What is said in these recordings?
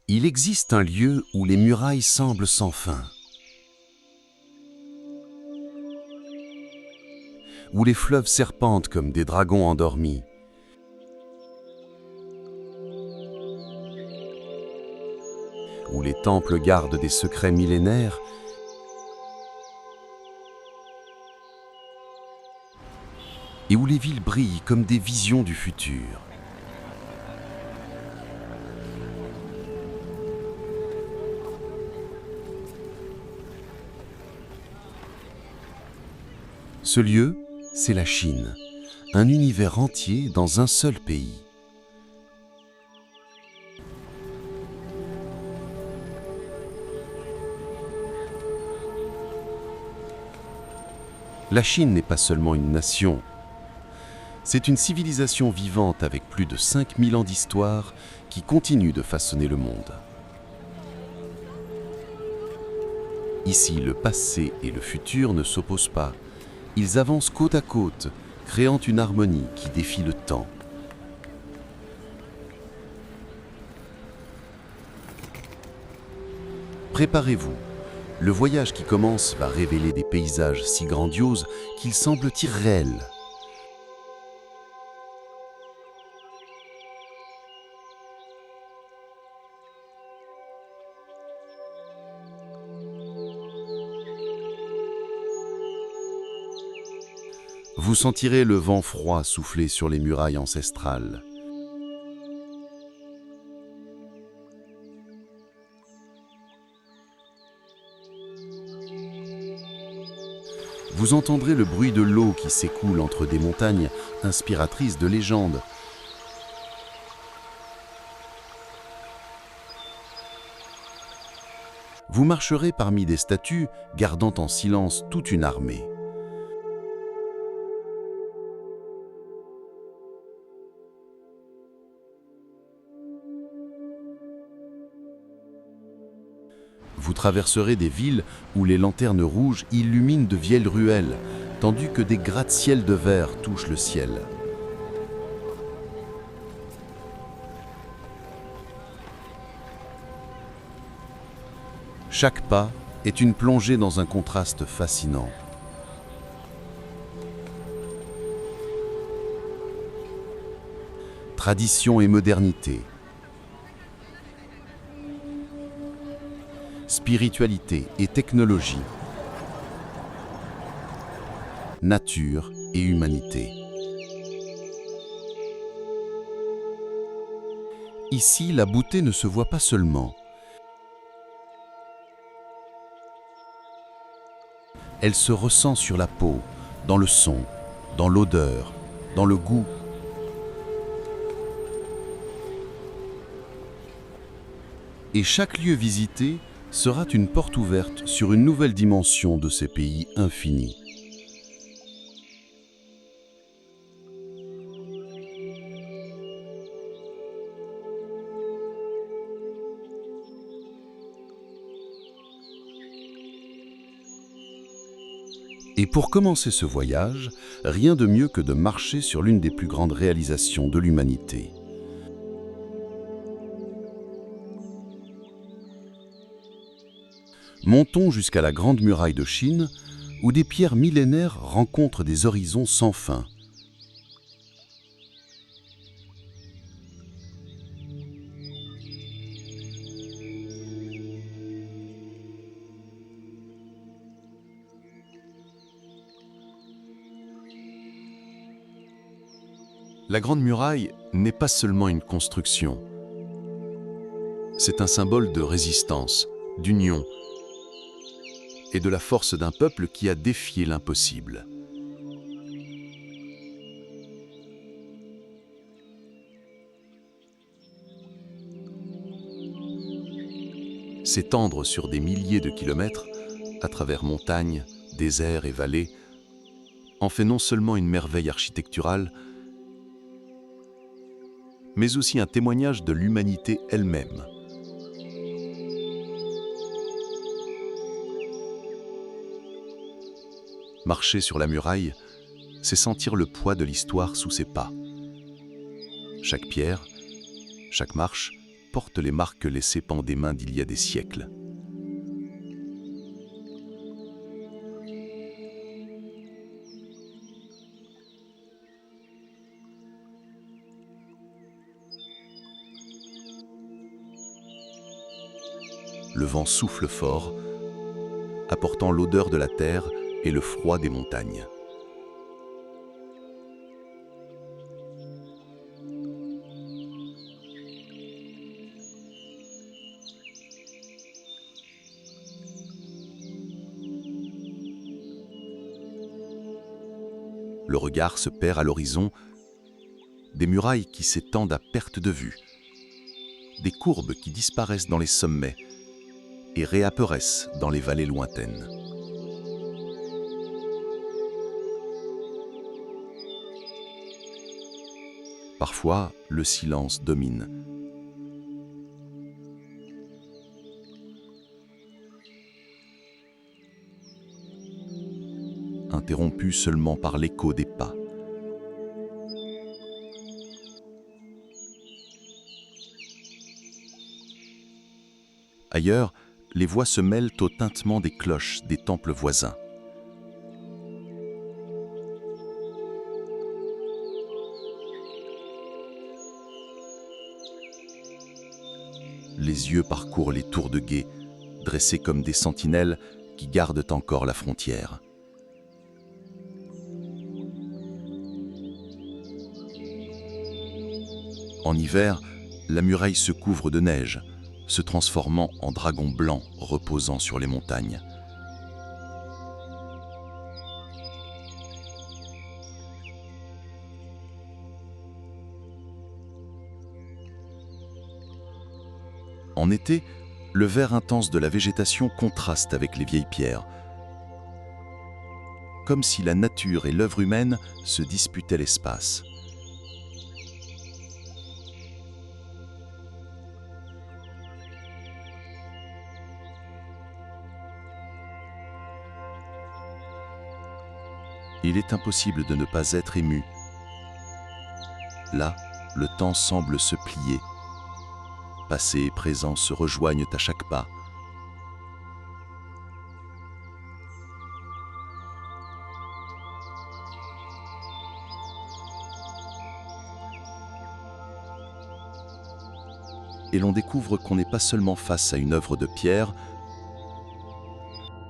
Il existe un lieu où les murailles semblent sans fin, où les fleuves serpentent comme des dragons endormis, où les temples gardent des secrets millénaires et où les villes brillent comme des visions du futur. Ce lieu, c'est la Chine, un univers entier dans un seul pays. La Chine n'est pas seulement une nation, c'est une civilisation vivante avec plus de 5000 ans d'histoire qui continue de façonner le monde. Ici, le passé et le futur ne s'opposent pas. Ils avancent côte à côte, créant une harmonie qui défie le temps. Préparez-vous. Le voyage qui commence va révéler des paysages si grandioses qu'ils semblent irréels. Vous sentirez le vent froid souffler sur les murailles ancestrales. Vous entendrez le bruit de l'eau qui s'écoule entre des montagnes inspiratrices de légendes. Vous marcherez parmi des statues, gardant en silence toute une armée. Vous traverserez des villes où les lanternes rouges illuminent de vieilles ruelles, tandis que des gratte-ciels de verre touchent le ciel. Chaque pas est une plongée dans un contraste fascinant. Tradition et modernité. Spiritualité et technologie, nature et humanité. Ici, la beauté ne se voit pas seulement. Elle se ressent sur la peau, dans le son, dans l'odeur, dans le goût. Et chaque lieu visité sera une porte ouverte sur une nouvelle dimension de ces pays infinis. Et pour commencer ce voyage, rien de mieux que de marcher sur l'une des plus grandes réalisations de l'humanité. Montons jusqu'à la Grande Muraille de Chine, où des pierres millénaires rencontrent des horizons sans fin. La Grande Muraille n'est pas seulement une construction. C'est un symbole de résistance, d'union, et de la force d'un peuple qui a défié l'impossible. S'étendre sur des milliers de kilomètres, à travers montagnes, déserts et vallées, en fait non seulement une merveille architecturale, mais aussi un témoignage de l'humanité elle-même. Marcher sur la muraille, c'est sentir le poids de l'histoire sous ses pas. Chaque pierre, chaque marche porte les marques laissées par des mains d'il y a des siècles. Le vent souffle fort, apportant l'odeur de la terre et le froid des montagnes. Le regard se perd à l'horizon, des murailles qui s'étendent à perte de vue, des courbes qui disparaissent dans les sommets et réapparaissent dans les vallées lointaines. Parfois, le silence domine. Interrompu seulement par l'écho des pas. Ailleurs, les voix se mêlent au tintement des cloches des temples voisins. Les yeux parcourent les tours de guet, dressées comme des sentinelles qui gardent encore la frontière. En hiver, la muraille se couvre de neige, se transformant en dragon blanc reposant sur les montagnes. En été, le vert intense de la végétation contraste avec les vieilles pierres, comme si la nature et l'œuvre humaine se disputaient l'espace. Il est impossible de ne pas être ému. Là, le temps semble se plier. Passé et présent se rejoignent à chaque pas. Et l'on découvre qu'on n'est pas seulement face à une œuvre de pierre,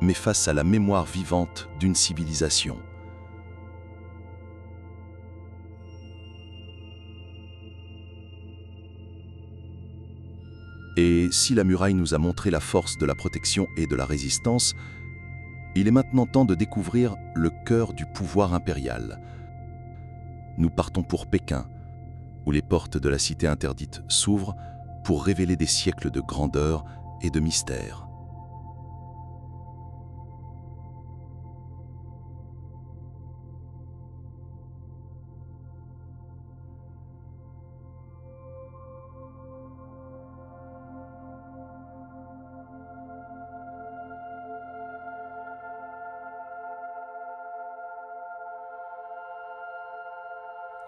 mais face à la mémoire vivante d'une civilisation. Et si la muraille nous a montré la force de la protection et de la résistance, il est maintenant temps de découvrir le cœur du pouvoir impérial. Nous partons pour Pékin, où les portes de la cité interdite s'ouvrent pour révéler des siècles de grandeur et de mystère.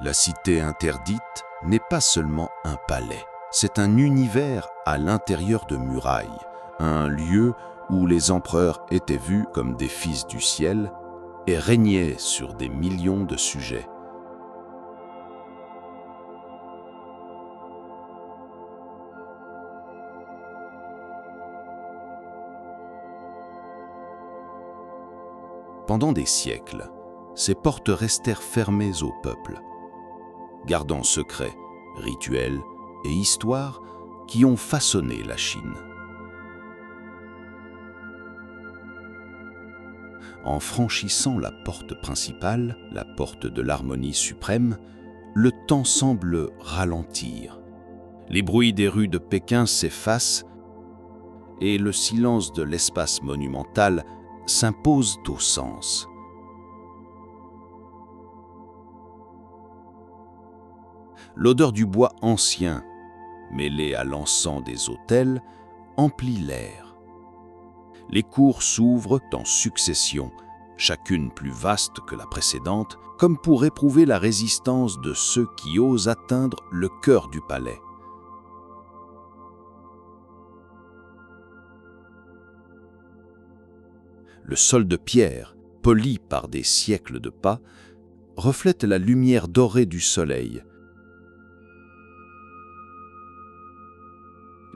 La cité interdite n'est pas seulement un palais, c'est un univers à l'intérieur de murailles, un lieu où les empereurs étaient vus comme des fils du ciel et régnaient sur des millions de sujets. Pendant des siècles, ces portes restèrent fermées au peuple, gardant secrets, rituels et histoires qui ont façonné la Chine. En franchissant la porte principale, la porte de l'harmonie suprême, le temps semble ralentir. Les bruits des rues de Pékin s'effacent et le silence de l'espace monumental s'impose aux sens. L'odeur du bois ancien, mêlée à l'encens des autels, emplit l'air. Les cours s'ouvrent en succession, chacune plus vaste que la précédente, comme pour éprouver la résistance de ceux qui osent atteindre le cœur du palais. Le sol de pierre, poli par des siècles de pas, reflète la lumière dorée du soleil.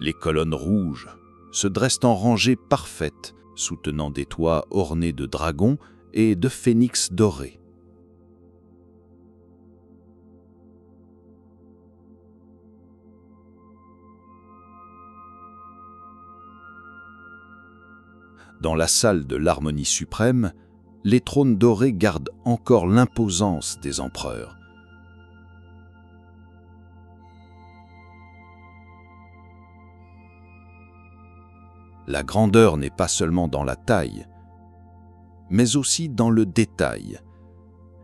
Les colonnes rouges se dressent en rangées parfaites, soutenant des toits ornés de dragons et de phénix dorés. Dans la salle de l'harmonie suprême, les trônes dorés gardent encore l'imposance des empereurs. La grandeur n'est pas seulement dans la taille, mais aussi dans le détail.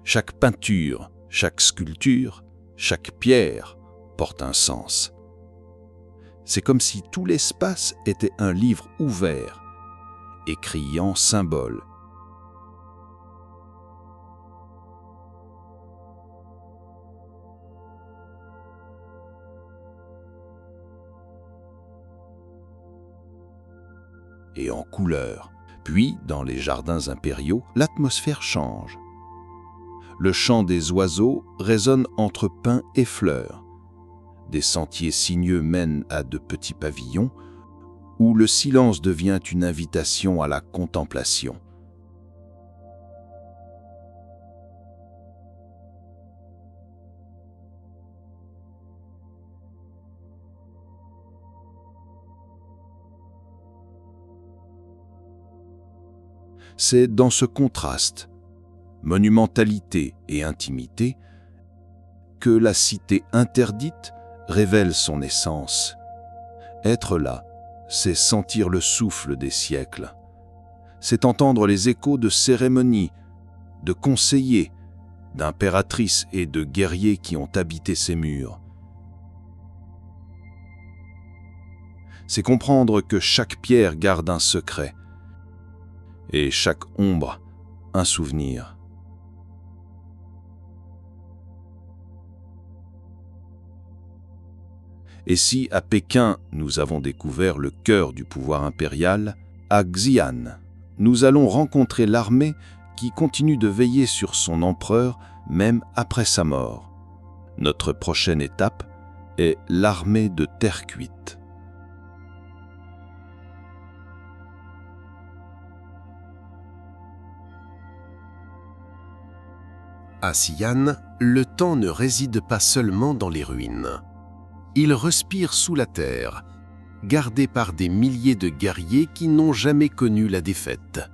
Chaque peinture, chaque sculpture, chaque pierre porte un sens. C'est comme si tout l'espace était un livre ouvert, écrit en symboles. Et en couleurs. Puis, dans les jardins impériaux, l'atmosphère change. Le chant des oiseaux résonne entre pins et fleurs. Des sentiers sinueux mènent à de petits pavillons où le silence devient une invitation à la contemplation. C'est dans ce contraste, monumentalité et intimité, que la cité interdite révèle son essence. Être là, c'est sentir le souffle des siècles. C'est entendre les échos de cérémonies, de conseillers, d'impératrices et de guerriers qui ont habité ces murs. C'est comprendre que chaque pierre garde un secret et chaque ombre un souvenir. Et si à Pékin nous avons découvert le cœur du pouvoir impérial, à Xi'an, nous allons rencontrer l'armée qui continue de veiller sur son empereur même après sa mort. Notre prochaine étape est l'armée de terre cuite. À Xi'an, le temps ne réside pas seulement dans les ruines. Il respire sous la terre, gardé par des milliers de guerriers qui n'ont jamais connu la défaite.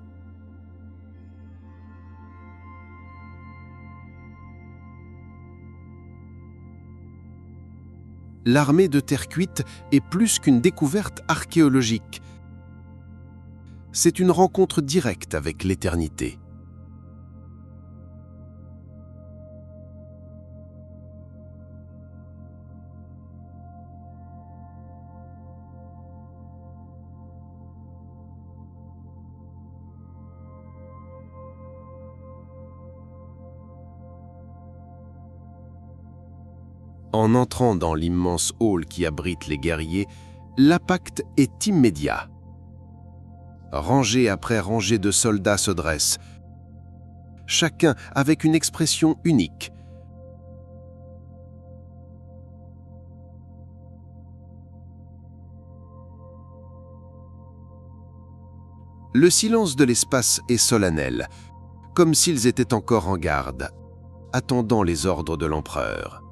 L'armée de terre cuite est plus qu'une découverte archéologique. C'est une rencontre directe avec l'éternité. En entrant dans l'immense hall qui abrite les guerriers, l'impact est immédiat. Rangée après rangée de soldats se dressent, chacun avec une expression unique. Le silence de l'espace est solennel, comme s'ils étaient encore en garde, attendant les ordres de l'empereur.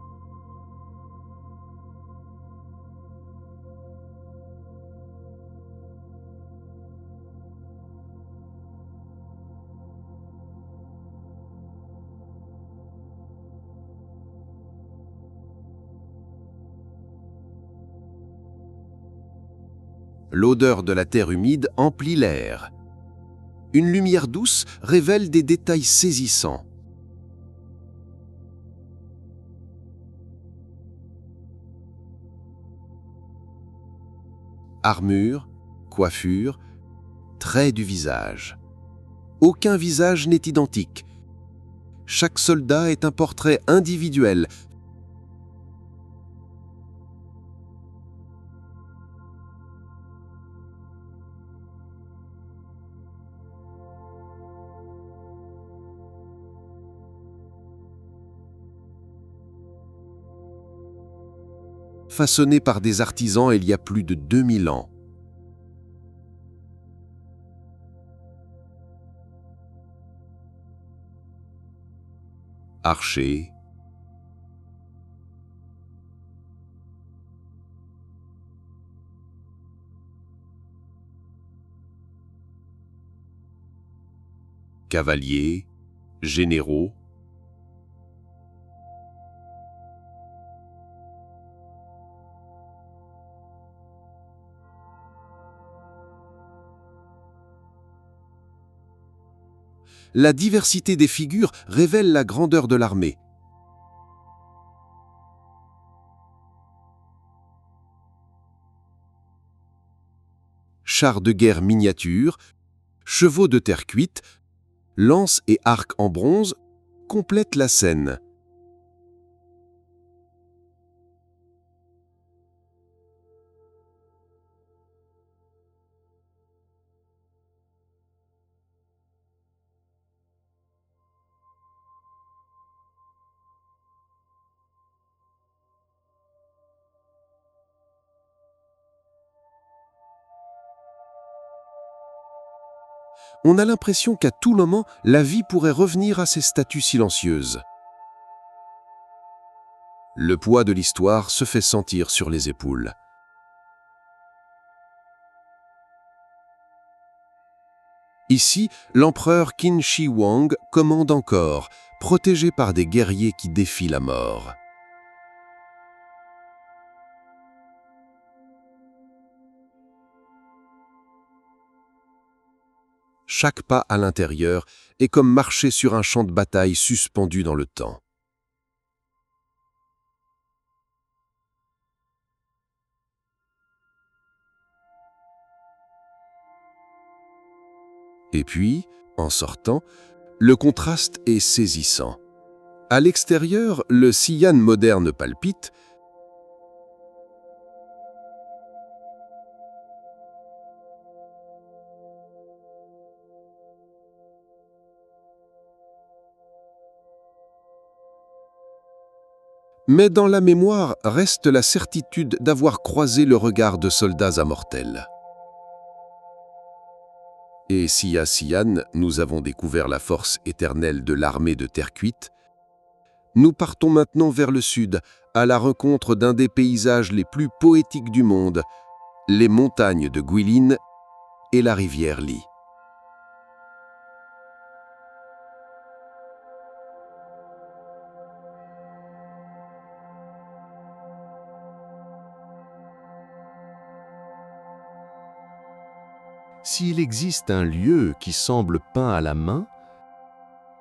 L'odeur de la terre humide emplit l'air. Une lumière douce révèle des détails saisissants. Armure, coiffure, traits du visage. Aucun visage n'est identique. Chaque soldat est un portrait individuel. façonnée par des artisans il y a plus de 2000 ans. Archer, cavaliers, généraux, la diversité des figures révèle la grandeur de l'armée. Chars de guerre miniatures, chevaux de terre cuite, lances et arcs en bronze complètent la scène. On a l'impression qu'à tout moment, la vie pourrait revenir à ses statues silencieuses. Le poids de l'histoire se fait sentir sur les épaules. Ici, l'empereur Qin Shi Huang commande encore, protégé par des guerriers qui défient la mort. Chaque pas à l'intérieur est comme marcher sur un champ de bataille suspendu dans le temps. Et puis, en sortant, le contraste est saisissant. À l'extérieur, le Xi'an moderne palpite, mais dans la mémoire reste la certitude d'avoir croisé le regard de soldats immortels. Et si à Xi'an, nous avons découvert la force éternelle de l'armée de terre cuite, nous partons maintenant vers le sud, à la rencontre d'un des paysages les plus poétiques du monde, les montagnes de Guilin et la rivière Li. S'il existe un lieu qui semble peint à la main,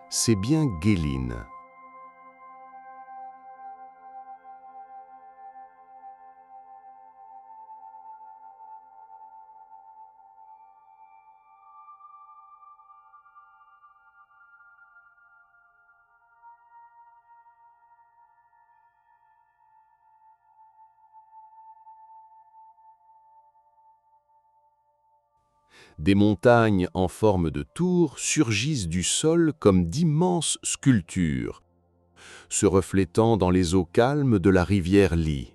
c'est bien Guilin. Des montagnes en forme de tour surgissent du sol comme d'immenses sculptures, se reflétant dans les eaux calmes de la rivière Li.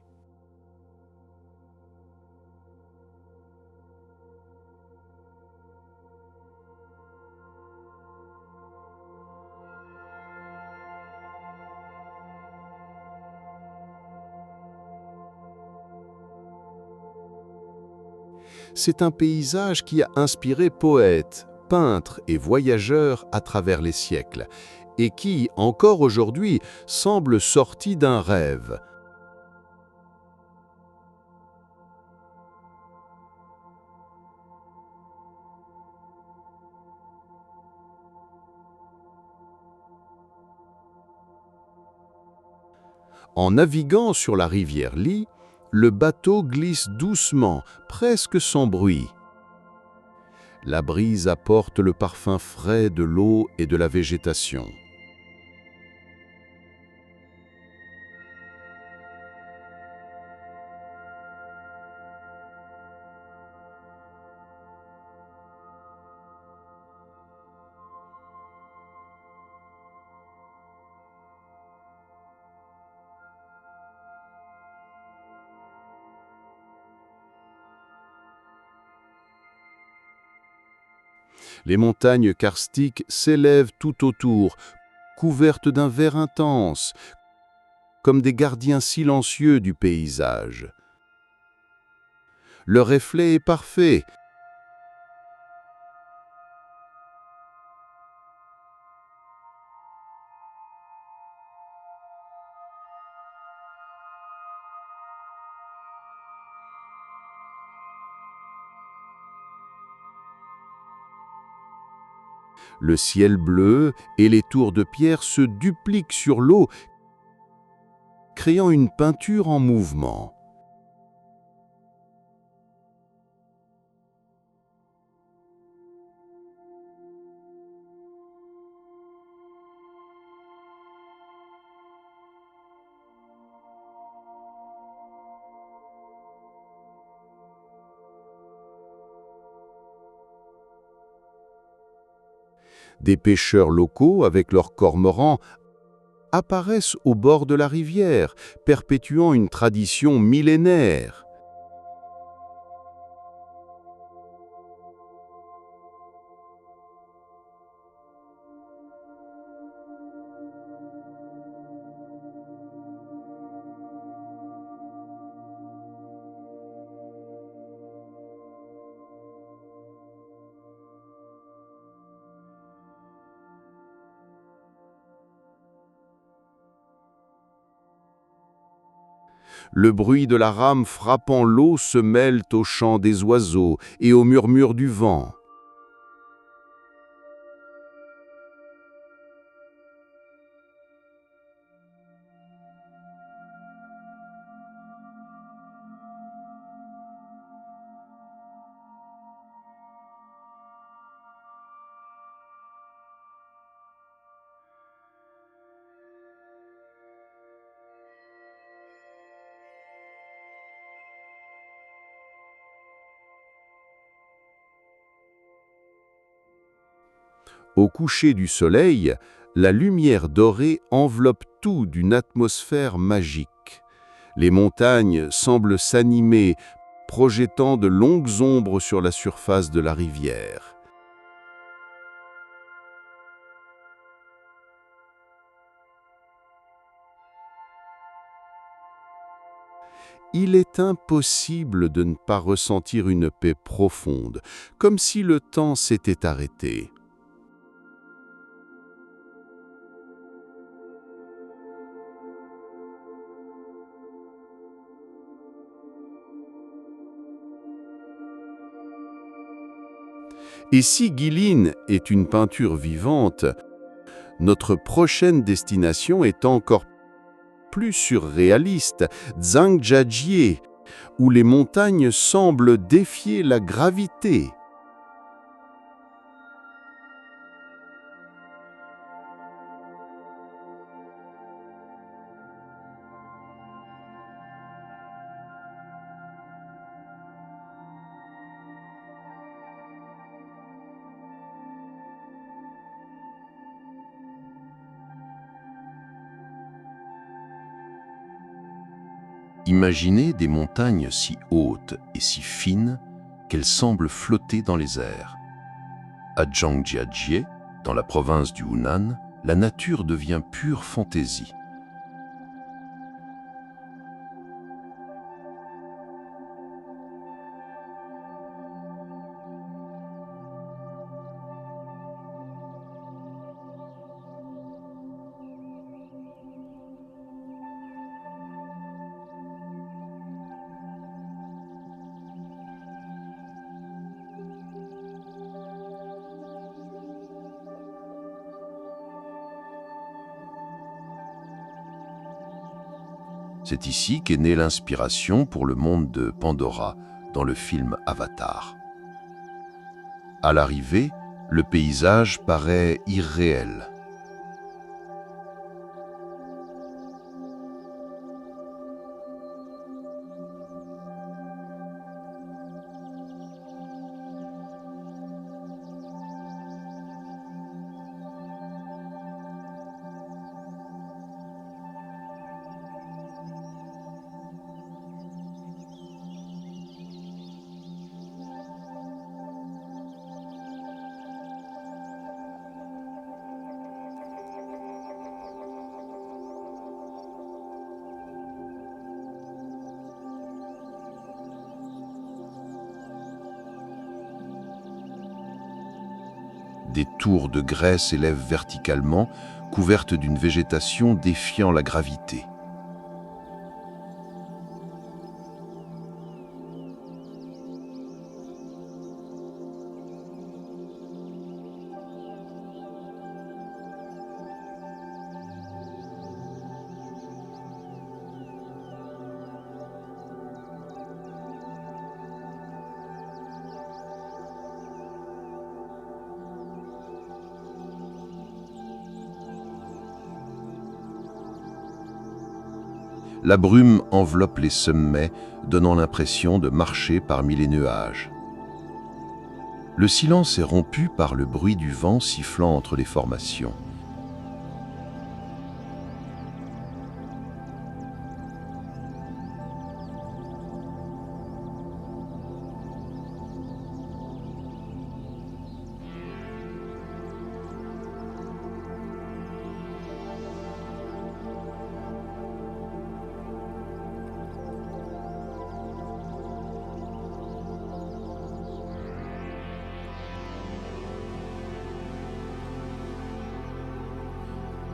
C'est un paysage qui a inspiré poètes, peintres et voyageurs à travers les siècles, et qui, encore aujourd'hui, semble sorti d'un rêve. En naviguant sur la rivière Li, le bateau glisse doucement, presque sans bruit. La brise apporte le parfum frais de l'eau et de la végétation. Les montagnes karstiques s'élèvent tout autour, couvertes d'un vert intense, comme des gardiens silencieux du paysage. Le reflet est parfait. Le ciel bleu et les tours de pierre se dupliquent sur l'eau, créant une peinture en mouvement. Des pêcheurs locaux, avec leurs cormorans, apparaissent au bord de la rivière, perpétuant une tradition millénaire. Le bruit de la rame frappant l'eau se mêle au chant des oiseaux et au murmure du vent. Au coucher du soleil, la lumière dorée enveloppe tout d'une atmosphère magique. Les montagnes semblent s'animer, projetant de longues ombres sur la surface de la rivière. Il est impossible de ne pas ressentir une paix profonde, comme si le temps s'était arrêté. Et si Guilin est une peinture vivante, notre prochaine destination est encore plus surréaliste, Zhangjiajie, où les montagnes semblent défier la gravité. Imaginez des montagnes si hautes et si fines qu'elles semblent flotter dans les airs. À Zhangjiajie, dans la province du Hunan, la nature devient pure fantaisie. C'est ici qu'est née l'inspiration pour le monde de Pandora dans le film Avatar. À l'arrivée, le paysage paraît irréel. Des tours de grès s'élèvent verticalement, couvertes d'une végétation défiant la gravité. La brume enveloppe les sommets, donnant l'impression de marcher parmi les nuages. Le silence est rompu par le bruit du vent sifflant entre les formations.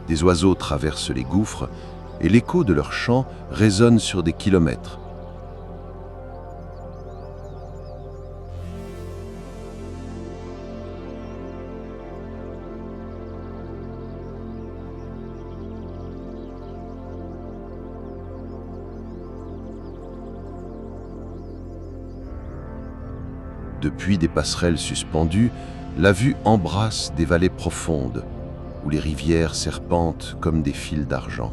Des oiseaux traversent les gouffres et l'écho de leur chant résonne sur des kilomètres. Depuis des passerelles suspendues, la vue embrasse des vallées profondes, où les rivières serpentent comme des fils d'argent.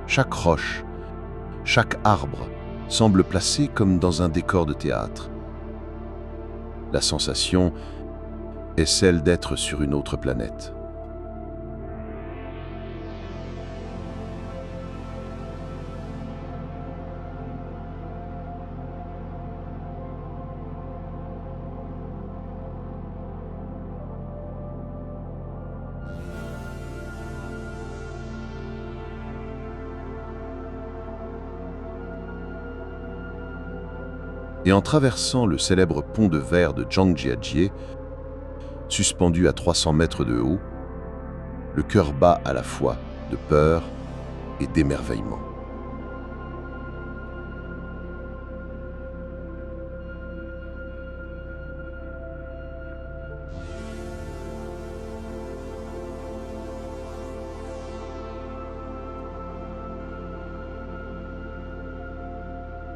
Chaque roche, chaque arbre semble placé comme dans un décor de théâtre. La sensation est celle d'être sur une autre planète. Et en traversant le célèbre pont de verre de Zhangjiajie, suspendu à 300 mètres de haut, le cœur bat à la fois de peur et d'émerveillement.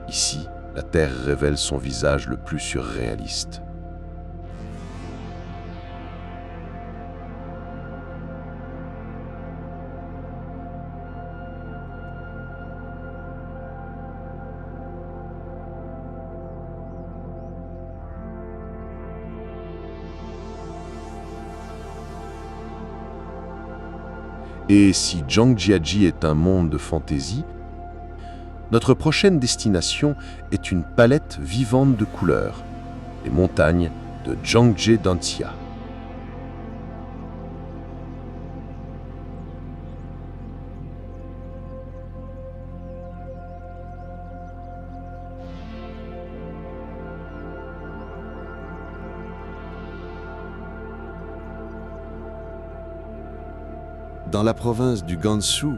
Ici, la Terre révèle son visage le plus surréaliste. Et si Zhangjiajie est un monde de fantaisie, notre prochaine destination est une palette vivante de couleurs, les montagnes de Zhangjidanxia. Dans la province du Gansu,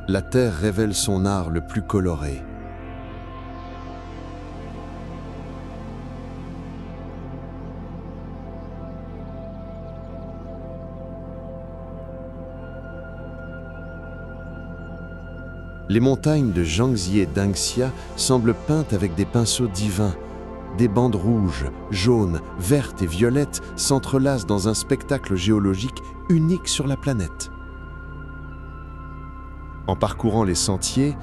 la terre révèle son art le plus coloré. Les montagnes de Jiangxi et d'Anxia semblent peintes avec des pinceaux divins. Des bandes rouges, jaunes, vertes et violettes s'entrelacent dans un spectacle géologique unique sur la planète. En parcourant les sentiers,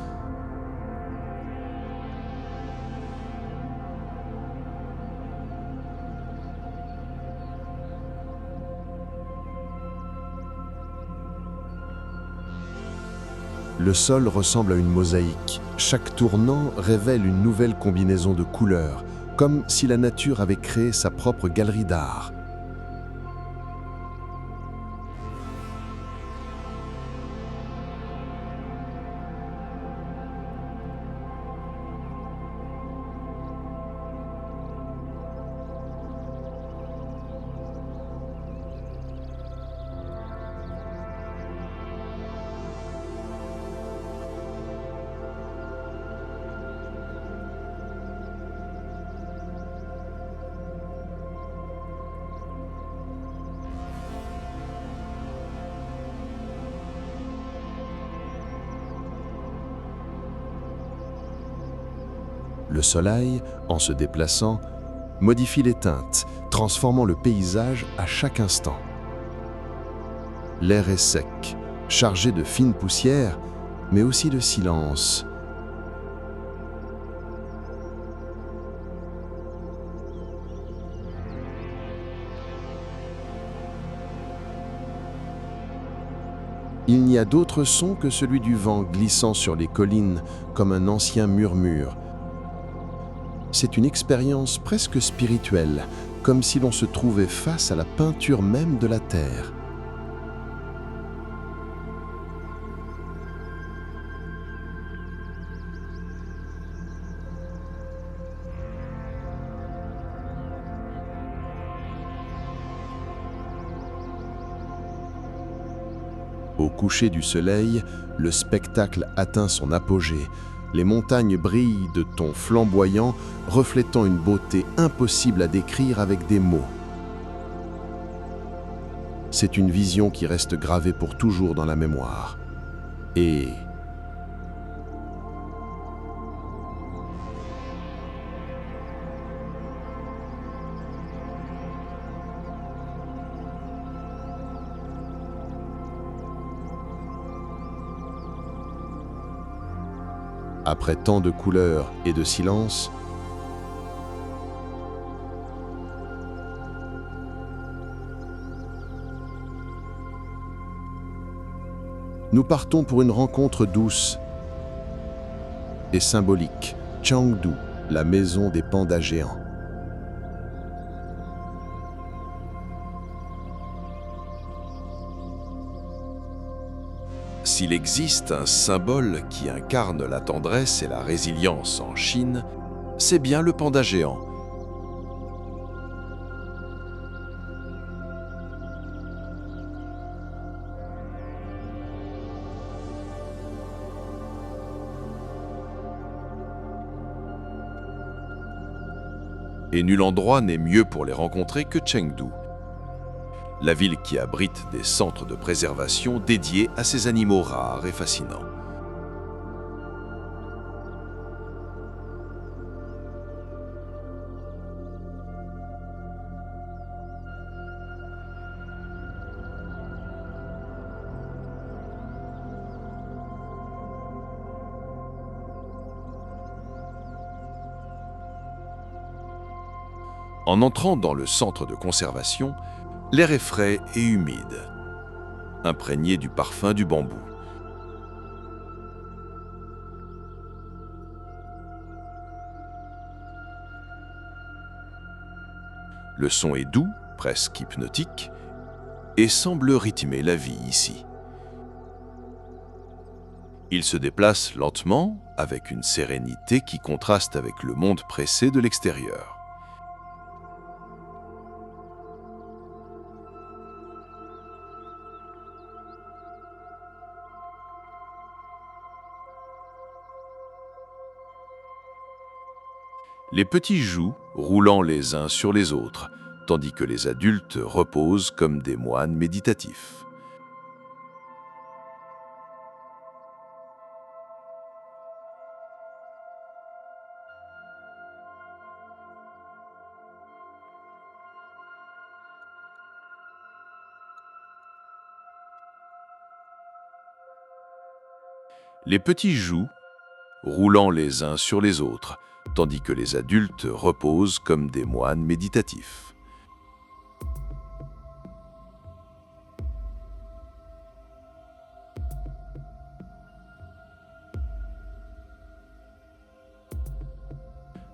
le sol ressemble à une mosaïque. Chaque tournant révèle une nouvelle combinaison de couleurs, comme si la nature avait créé sa propre galerie d'art. Le soleil, en se déplaçant, modifie les teintes, transformant le paysage à chaque instant. L'air est sec, chargé de fines poussières, mais aussi de silence. Il n'y a d'autre son que celui du vent glissant sur les collines comme un ancien murmure. C'est une expérience presque spirituelle, comme si l'on se trouvait face à la peinture même de la terre. Au coucher du soleil, le spectacle atteint son apogée. Les montagnes brillent de tons flamboyants, reflétant une beauté impossible à décrire avec des mots. C'est une vision qui reste gravée pour toujours dans la mémoire. Et après tant de couleurs et de silence, nous partons pour une rencontre douce et symbolique. Chengdu, la maison des pandas géants. S'il existe un symbole qui incarne la tendresse et la résilience en Chine, c'est bien le panda géant. Et nul endroit n'est mieux pour les rencontrer que Chengdu, la ville qui abrite des centres de préservation dédiés à ces animaux rares et fascinants. En entrant dans le centre de conservation, l'air est frais et humide, imprégné du parfum du bambou. Le son est doux, presque hypnotique, et semble rythmer la vie ici. Il se déplace lentement, avec une sérénité qui contraste avec le monde pressé de l'extérieur. Les petits jouent, roulant les uns sur les autres, tandis que les adultes reposent comme des moines méditatifs. Les petits jouent, roulant les uns sur les autres, tandis que les adultes reposent comme des moines méditatifs.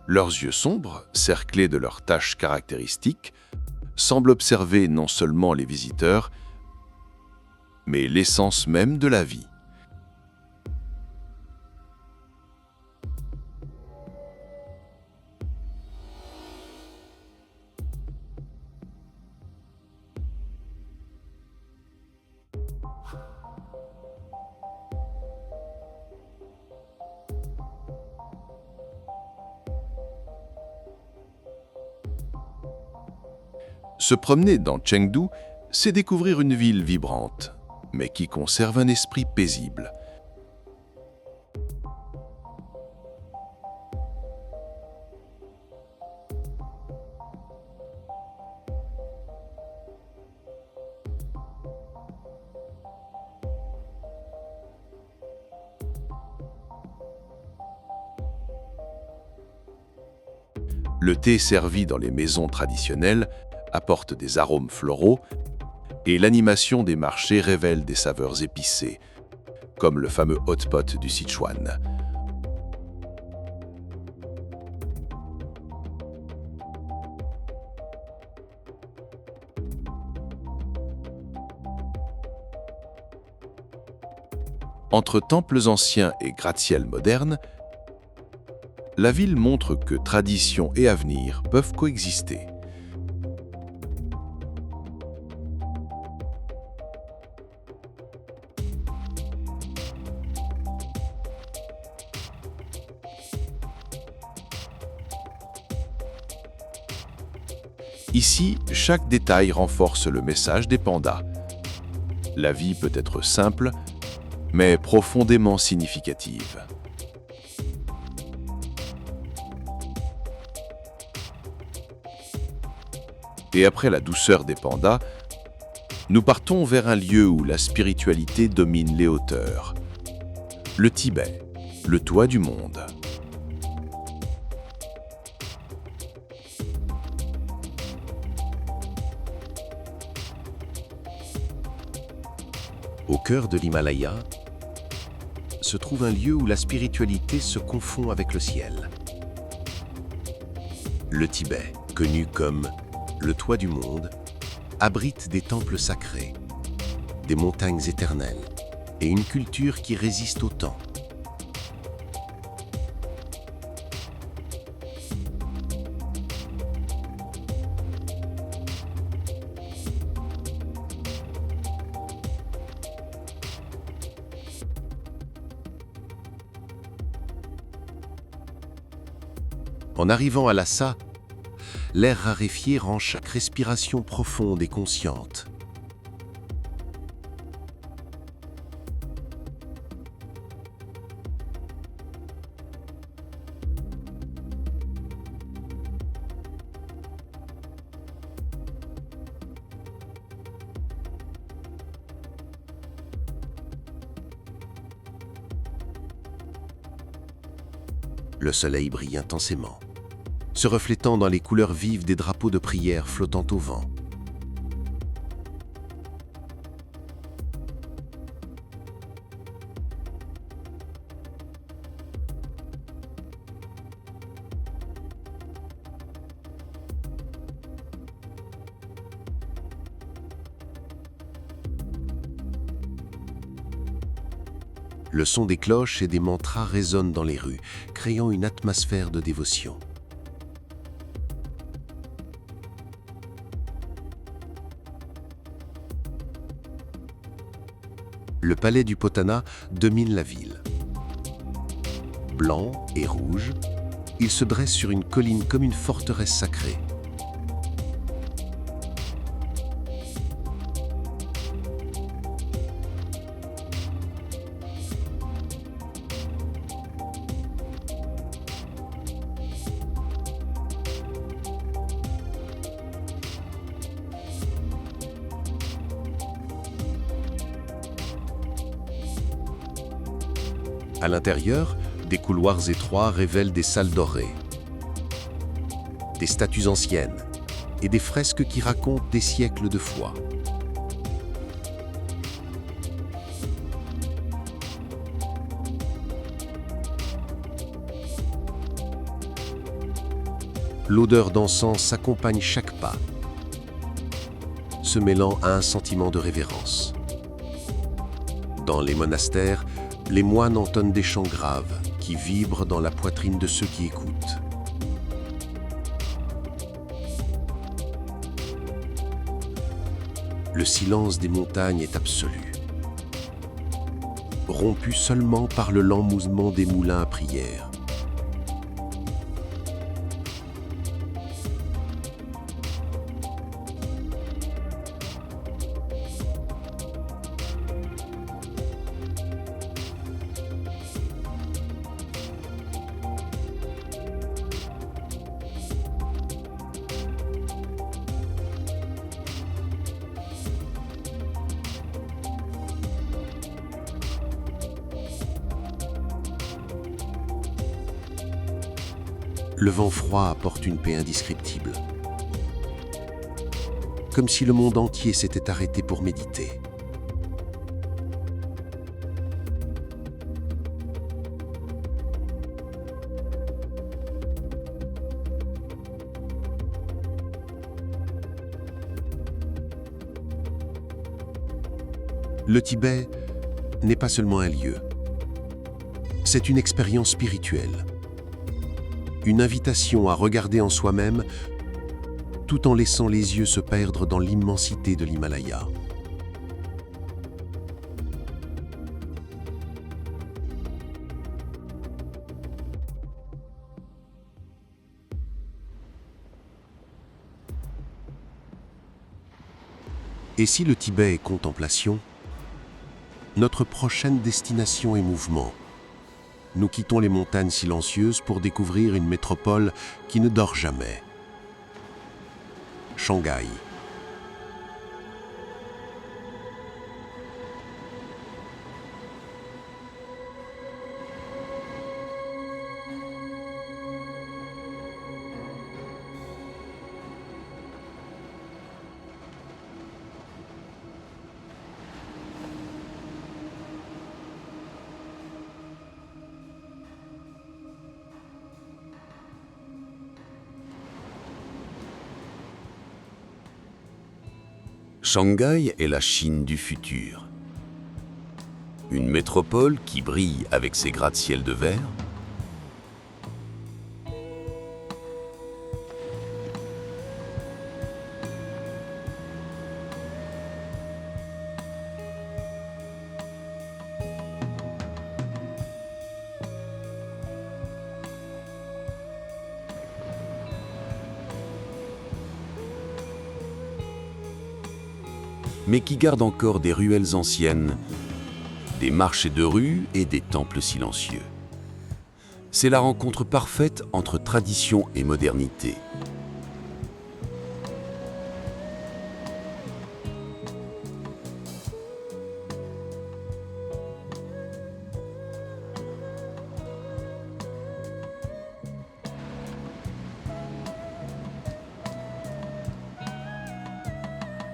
Leurs yeux sombres, cerclés de leurs taches caractéristiques, semblent observer non seulement les visiteurs, mais l'essence même de la vie. Se promener dans Chengdu, c'est découvrir une ville vibrante, mais qui conserve un esprit paisible. Le thé servi dans les maisons traditionnelles apporte des arômes floraux et l'animation des marchés révèle des saveurs épicées, comme le fameux hot pot du Sichuan. Entre temples anciens et gratte-ciel modernes, la ville montre que tradition et avenir peuvent coexister. Ici, chaque détail renforce le message des pandas. La vie peut être simple, mais profondément significative. Et après la douceur des pandas, nous partons vers un lieu où la spiritualité domine les hauteurs. Le Tibet, le toit du monde. Au cœur de l'Himalaya, se trouve un lieu où la spiritualité se confond avec le ciel. Le Tibet, connu comme le toit du monde, abrite des temples sacrés, des montagnes éternelles et une culture qui résiste au temps. En arrivant à Lhasa, l'air raréfié rend chaque respiration profonde et consciente. Le soleil brille intensément, se reflétant dans les couleurs vives des drapeaux de prière flottant au vent. Le son des cloches et des mantras résonne dans les rues, créant une atmosphère de dévotion. Le palais du Potana domine la ville. Blanc et rouge, il se dresse sur une colline comme une forteresse sacrée. À l'intérieur, des couloirs étroits révèlent des salles dorées, des statues anciennes et des fresques qui racontent des siècles de foi. L'odeur d'encens accompagne chaque pas, se mêlant à un sentiment de révérence. Dans les monastères, les moines entonnent des chants graves qui vibrent dans la poitrine de ceux qui écoutent. Le silence des montagnes est absolu, rompu seulement par le lent mouvement des moulins à prière. Le vent froid apporte une paix indescriptible, comme si le monde entier s'était arrêté pour méditer. Le Tibet n'est pas seulement un lieu, c'est une expérience spirituelle. Une invitation à regarder en soi-même tout en laissant les yeux se perdre dans l'immensité de l'Himalaya. Et si le Tibet est contemplation, notre prochaine destination est mouvement. Nous quittons les montagnes silencieuses pour découvrir une métropole qui ne dort jamais. Shanghai. Shanghai est la Chine du futur. Une métropole qui brille avec ses gratte-ciel de verre, mais qui garde encore des ruelles anciennes, des marchés de rue et des temples silencieux. C'est la rencontre parfaite entre tradition et modernité.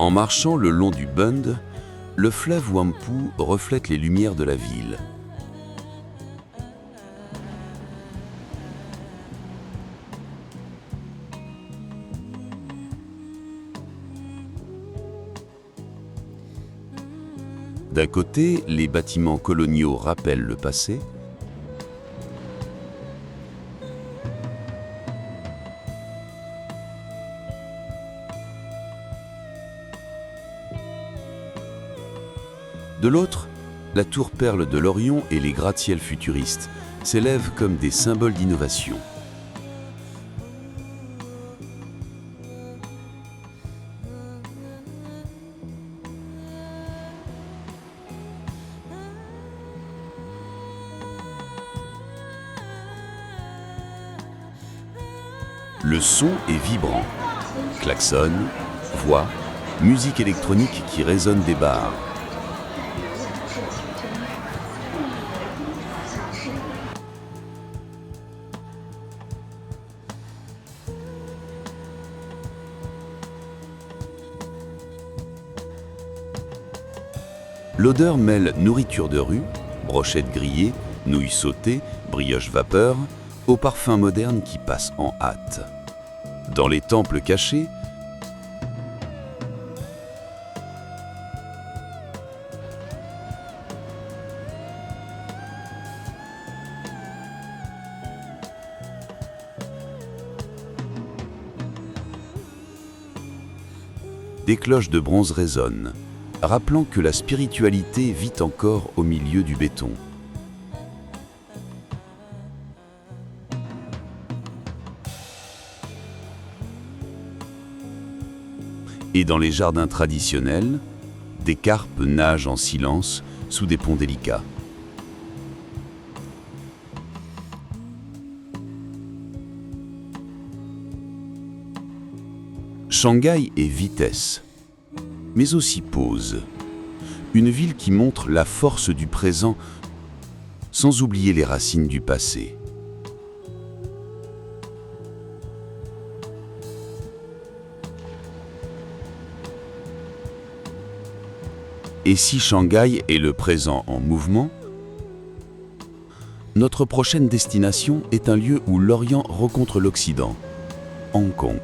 En marchant le long du Bund, le fleuve Huangpu reflète les lumières de la ville. D'un côté, les bâtiments coloniaux rappellent le passé. De l'autre, la tour Perle de l'Orion et les gratte-ciels futuristes s'élèvent comme des symboles d'innovation. Le son est vibrant. Klaxon, voix, musique électronique qui résonne des bars. L'odeur mêle nourriture de rue, brochettes grillées, nouilles sautées, brioches vapeur, au parfum moderne qui passe en hâte. Dans les temples cachés, des cloches de bronze résonnent, rappelant que la spiritualité vit encore au milieu du béton. Et dans les jardins traditionnels, des carpes nagent en silence sous des ponts délicats. Shanghai est vitesse, mais aussi pause. Une ville qui montre la force du présent sans oublier les racines du passé. Et si Shanghai est le présent en mouvement, notre prochaine destination est un lieu où l'Orient rencontre l'Occident, Hong Kong.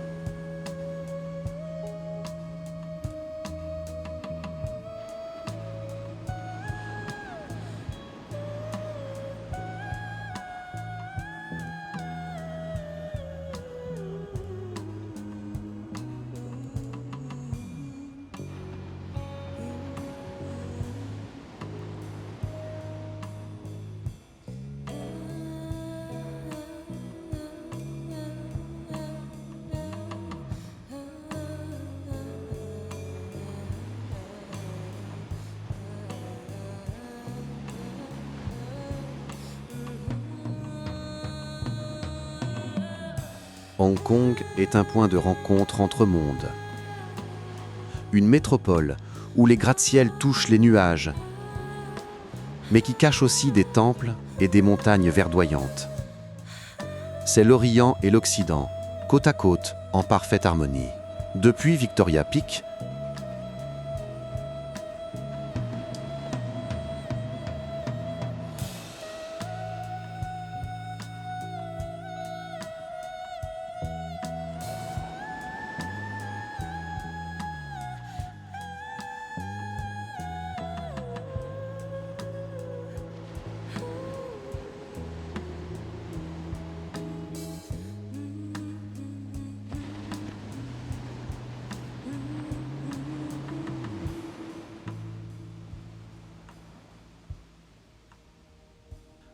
Hong Kong est un point de rencontre entre mondes. Une métropole où les gratte-ciels touchent les nuages, mais qui cache aussi des temples et des montagnes verdoyantes. C'est l'Orient et l'Occident, côte à côte, en parfaite harmonie. Depuis Victoria Peak,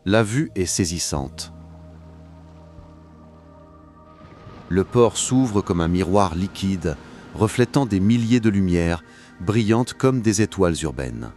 la vue est saisissante. Le port s'ouvre comme un miroir liquide, reflétant des milliers de lumières, brillantes comme des étoiles urbaines.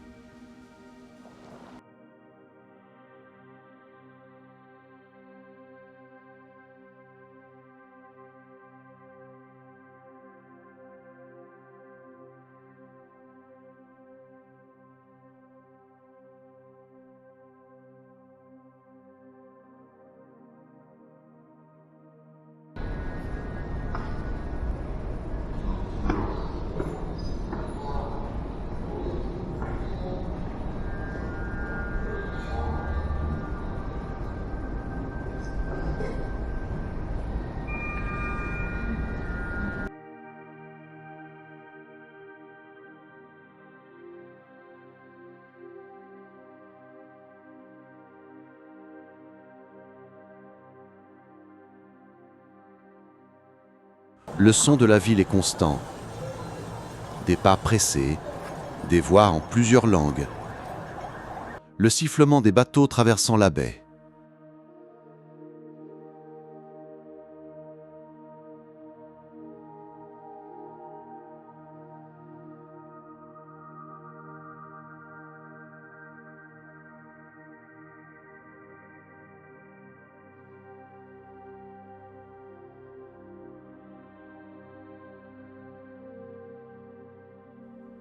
Le son de la ville est constant. Des pas pressés, des voix en plusieurs langues. Le sifflement des bateaux traversant la baie.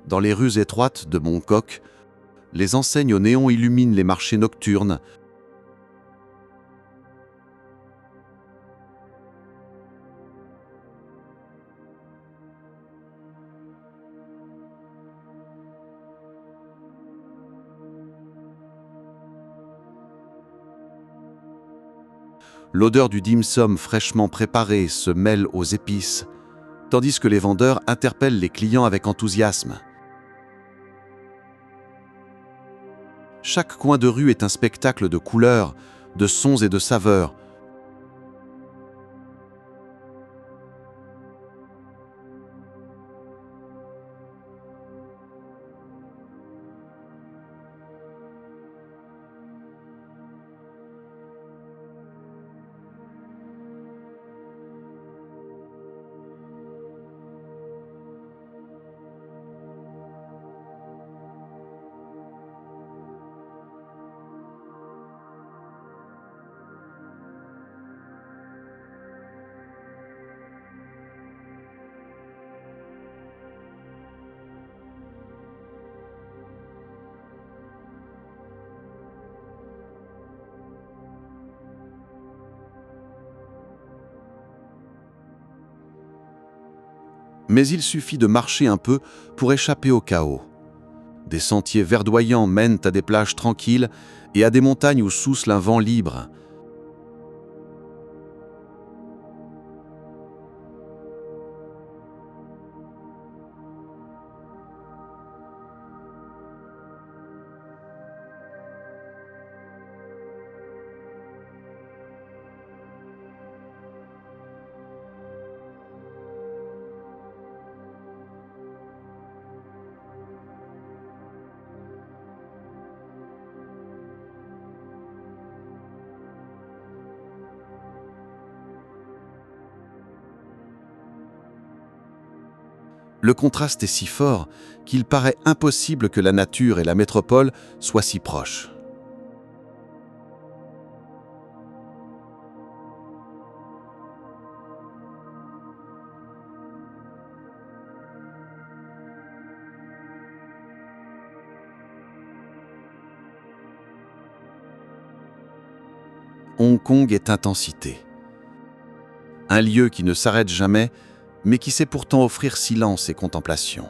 Dans les rues étroites de Bangkok, les enseignes au néon illuminent les marchés nocturnes. L'odeur du dim sum fraîchement préparé se mêle aux épices, tandis que les vendeurs interpellent les clients avec enthousiasme. Chaque coin de rue est un spectacle de couleurs, de sons et de saveurs. Mais il suffit de marcher un peu pour échapper au chaos. Des sentiers verdoyants mènent à des plages tranquilles et à des montagnes où souffle un vent libre. Le contraste est si fort qu'il paraît impossible que la nature et la métropole soient si proches. Hong Kong est intensité. Un lieu qui ne s'arrête jamais, mais qui sait pourtant offrir silence et contemplation.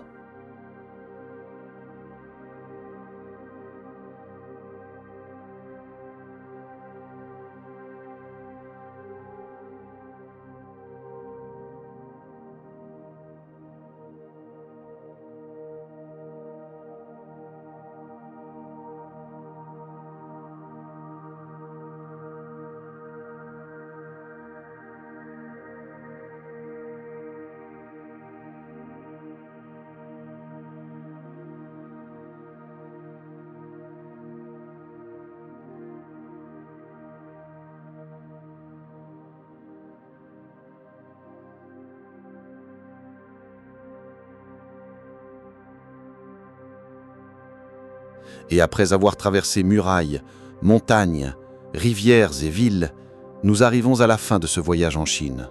Et après avoir traversé murailles, montagnes, rivières et villes, nous arrivons à la fin de ce voyage en Chine.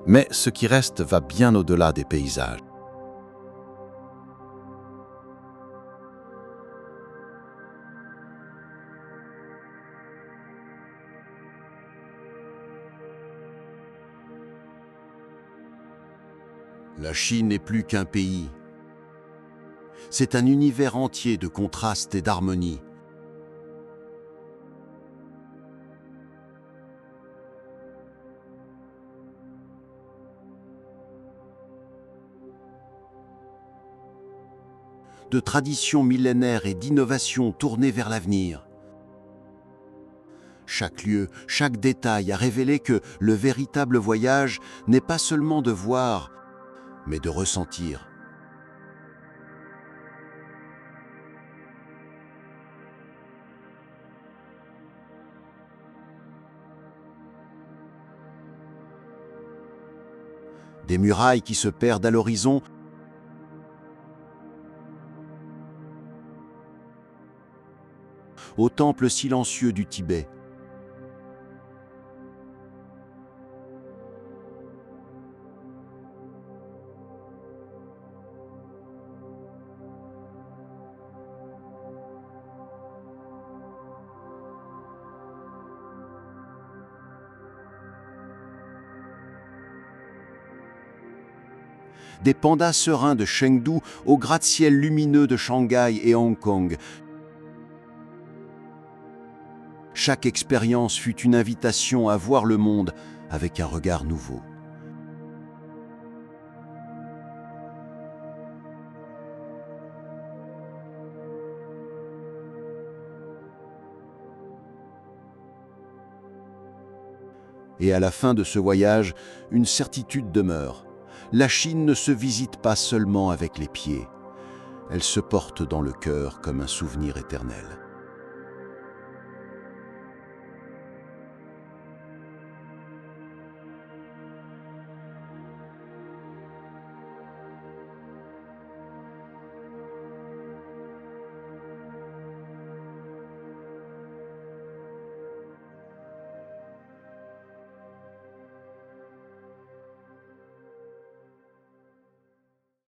Mais ce qui reste va bien au-delà des paysages. La Chine n'est plus qu'un pays. C'est un univers entier de contrastes et d'harmonie. De traditions millénaires et d'innovations tournées vers l'avenir. Chaque lieu, chaque détail a révélé que le véritable voyage n'est pas seulement de voir, mais de ressentir. Des murailles qui se perdent à l'horizon, au temple silencieux du Tibet. Des pandas sereins de Chengdu aux gratte-ciel lumineux de Shanghai et Hong Kong. Chaque expérience fut une invitation à voir le monde avec un regard nouveau. Et à la fin de ce voyage, une certitude demeure. La Chine ne se visite pas seulement avec les pieds. Elle se porte dans le cœur comme un souvenir éternel.